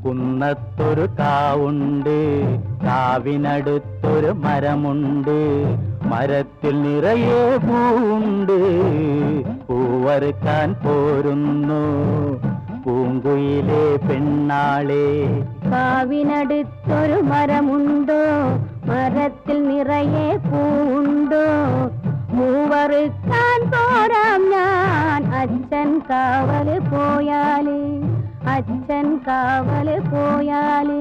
കുന്നത്തൊരു കാവുണ്ട്, കാവിനടുത്തൊരു മരമുണ്ട്, മരത്തിൽ നിറയെ പൂവുണ്ട്. പൂവറുക്കാൻ പോരുന്നു പൂങ്കുയിലെ പെണ്ണാളെ. കാവിനടുത്തൊരു മരമുണ്ടോ, മരത്തിൽ നിറയെ പൂവുണ്ടോ? പൂവറുക്കാൻ പോരാം ഞാൻ, അച്ഛൻ കാവല് പോയാല്, അച്ഛൻ കാവല് പോയാല്.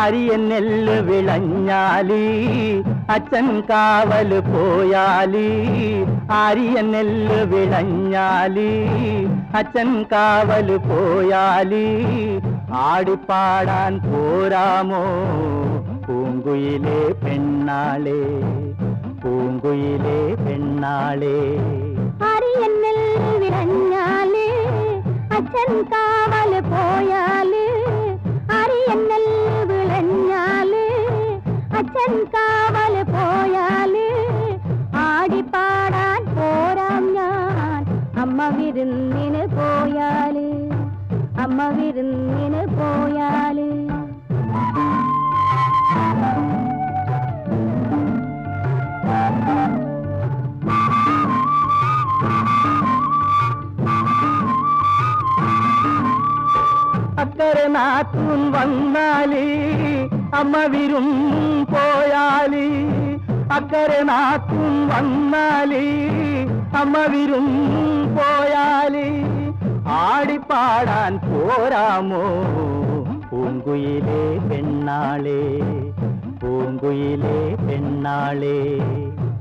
ആര്യൻ നെല്ല് വിളഞ്ഞാലി അച്ഛൻ കാവല് പോയാലി. ആര്യൻ നെല്ല് വിളഞ്ഞാലി അച്ഛൻ കാവല് പോയാലി. ആടിപ്പാടാൻ പോരാമോ പൂങ്കുയിലെ പെണ്ണാളെ, പൂങ്കുയിലെ പെണ്ണാളെ. ആര്യൻ നെല്ല് വിളഞ്ഞാല് അച്ഛൻ കാവല് പോയാല്, ആര്യൻ നെല്ല് വിളഞ്ഞാല് അച്ഛൻ കാവല് പോയാല്. ആടിപ്പാടാൻ പോരാം ഞാൻ, അമ്മ വിരുന്നിന് പോയാല്, അമ്മ വിരുന്നിന് പോയാല്. അക്കരെ നാത്തൂൻ വന്നാലി അമ്മ വിരും പോയാലി. അക്കരെ നാത്തൂൻ വന്നാലി അമ്മ വിരും പോയാലി. ആടിപ്പാടാൻ പോരാമോ പൂങ്കുയിലെ പെണ്ണാളെ, പൂങ്കുയിലെ പെണ്ണാളെ.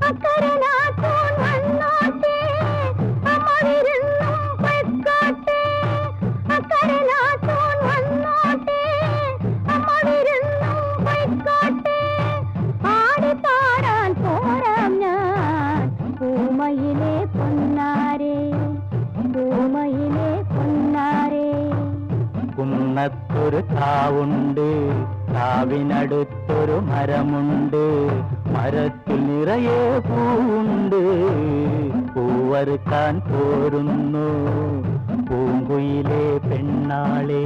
അക്കരെ നാത്തൂൻ വന്നോട്ടെ, അമ്മ വിരുന്നും പൊയ്ക്കോട്ടെ. അക്കരെ നാത്തൂൻ വന്നോട്ടെ, അമ്മ വിരുന്നും പൊയ്ക്കോട്ടെ. ആടിപ്പാടാൻ പോരാം ഞാൻ, പൂമയിലെ പൊന്നാരെ, പൂമയിലെ പൊന്നാരെ. കുന്നത്തൊരു കാവുണ്ട്, കാവിനടുത്തൊരു മരമുണ്ട്, മരത്തിൽ നിറയെ പൂവുണ്ട്. പൂവറുക്കാൻ പോരുന്നു പൂങ്കുയിലെ പെണ്ണാളെ.